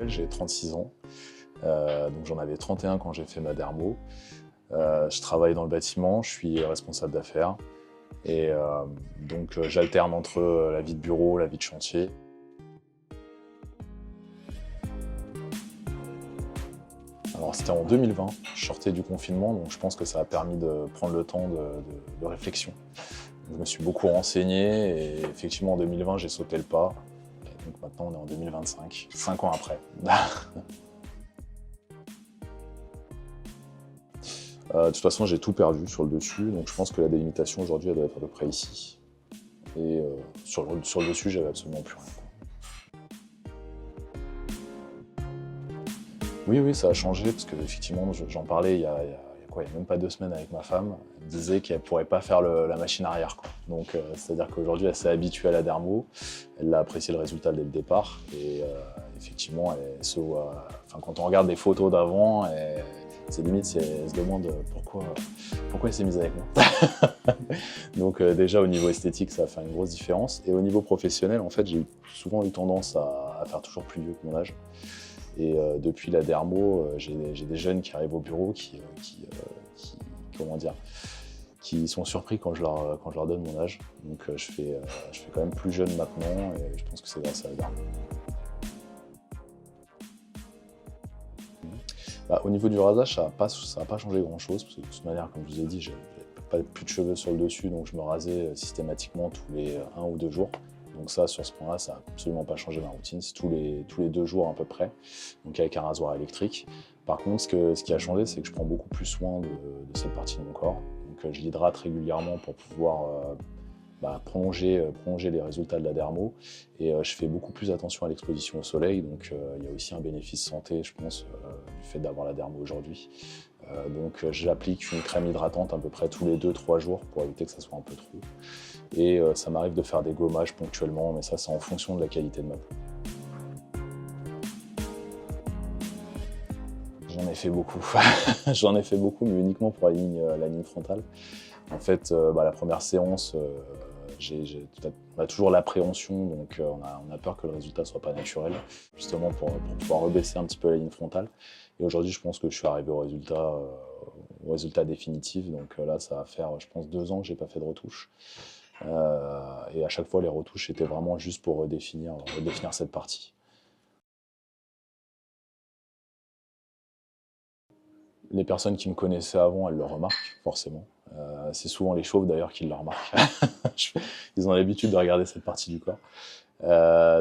J'ai 36 ans, donc j'en avais 31 quand j'ai fait ma dermo. Je travaille dans le bâtiment, je suis responsable d'affaires et donc j'alterne entre la vie de bureau, la vie de chantier. Alors c'était en 2020, je sortais du confinement, donc je pense que ça a permis de prendre le temps de réflexion. Je me suis beaucoup renseigné et effectivement en 2020 j'ai sauté le pas. Et donc maintenant on est en 2025, 5 ans après. De toute façon j'ai tout perdu sur le dessus, donc je pense que la délimitation aujourd'hui elle doit être à peu près ici. Et sur le dessus j'avais absolument plus rien. Oui, oui, ça a changé parce qu'effectivement, j'en parlais il y a même pas 2 semaines avec ma femme. Elle me disait qu'elle pourrait pas faire la machine arrière, quoi. Donc, c'est-à-dire qu'aujourd'hui, elle s'est habituée à la dermo, elle a apprécié le résultat dès le départ. Et effectivement, elle se voit, enfin, quand on regarde des photos d'avant, c'est limite, elle se demande pourquoi elle s'est mise avec moi. Donc déjà, au niveau esthétique, ça a fait une grosse différence. Et au niveau professionnel, en fait, j'ai souvent eu tendance à faire toujours plus vieux que mon âge. Et depuis la dermo, j'ai des jeunes qui arrivent au bureau comment dire, qui sont surpris quand je leur donne mon âge. Donc je fais quand même plus jeune maintenant et je pense que c'est grâce à la dermo. Bah, au niveau du rasage, ça n'a pas changé grand-chose, parce que de toute manière, comme je vous ai dit, j'ai plus de cheveux sur le dessus, donc je me rasais systématiquement tous les 1 ou 2 jours. Donc ça, sur ce point-là, ça n'a absolument pas changé ma routine, c'est tous les 2 jours à peu près, donc avec un rasoir électrique. Par contre, ce qui a changé, c'est que je prends beaucoup plus soin de cette partie de mon corps. Donc je l'hydrate régulièrement pour pouvoir prolonger les résultats de la dermo. Et je fais beaucoup plus attention à l'exposition au soleil, donc il y a aussi un bénéfice santé, je pense, du fait d'avoir la dermo aujourd'hui. Donc j'applique une crème hydratante à peu près tous les 2-3 jours pour éviter que ça soit un peu trop. Et ça m'arrive de faire des gommages ponctuellement, mais ça c'est en fonction de la qualité de ma peau. J'en ai fait beaucoup. J'en ai fait beaucoup, mais uniquement pour la ligne frontale. En fait, la première séance, on a toujours l'appréhension, donc on a peur que le résultat ne soit pas naturel, justement pour pouvoir rebaisser un petit peu la ligne frontale. Et aujourd'hui, je pense que je suis arrivé au résultat définitif. Donc là, ça va faire, je pense, 2 ans que je n'ai pas fait de retouche. Et à chaque fois, les retouches étaient vraiment juste pour redéfinir cette partie. Les personnes qui me connaissaient avant, elles le remarquent, forcément. C'est souvent les chauves d'ailleurs qui le remarquent. Ils ont l'habitude de regarder cette partie du corps.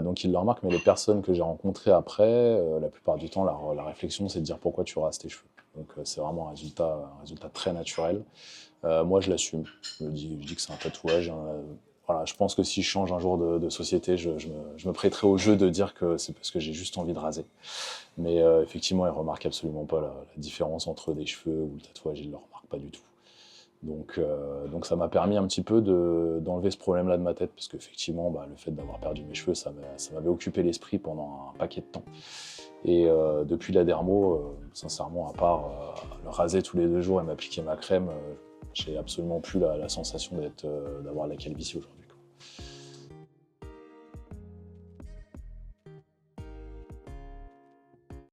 Donc ils le remarquent, mais les personnes que j'ai rencontrées après, la plupart du temps, la réflexion, c'est de dire pourquoi tu rases tes cheveux. Donc c'est vraiment un résultat très naturel. Moi, je l'assume. Je dis que c'est un tatouage. Voilà, je pense que si je change un jour de société, je me prêterai au jeu de dire que c'est parce que j'ai juste envie de raser. Mais effectivement, ils ne remarquent absolument pas la différence entre des cheveux ou le tatouage, ils ne le remarquent pas du tout. Donc ça m'a permis un petit peu d'enlever ce problème-là de ma tête, parce qu'effectivement, le fait d'avoir perdu mes cheveux, ça m'avait occupé l'esprit pendant un paquet de temps. Et depuis la dermo, sincèrement, à part le raser tous les 2 jours et m'appliquer ma crème, j'ai absolument plus la sensation d'avoir la calvitie aujourd'hui.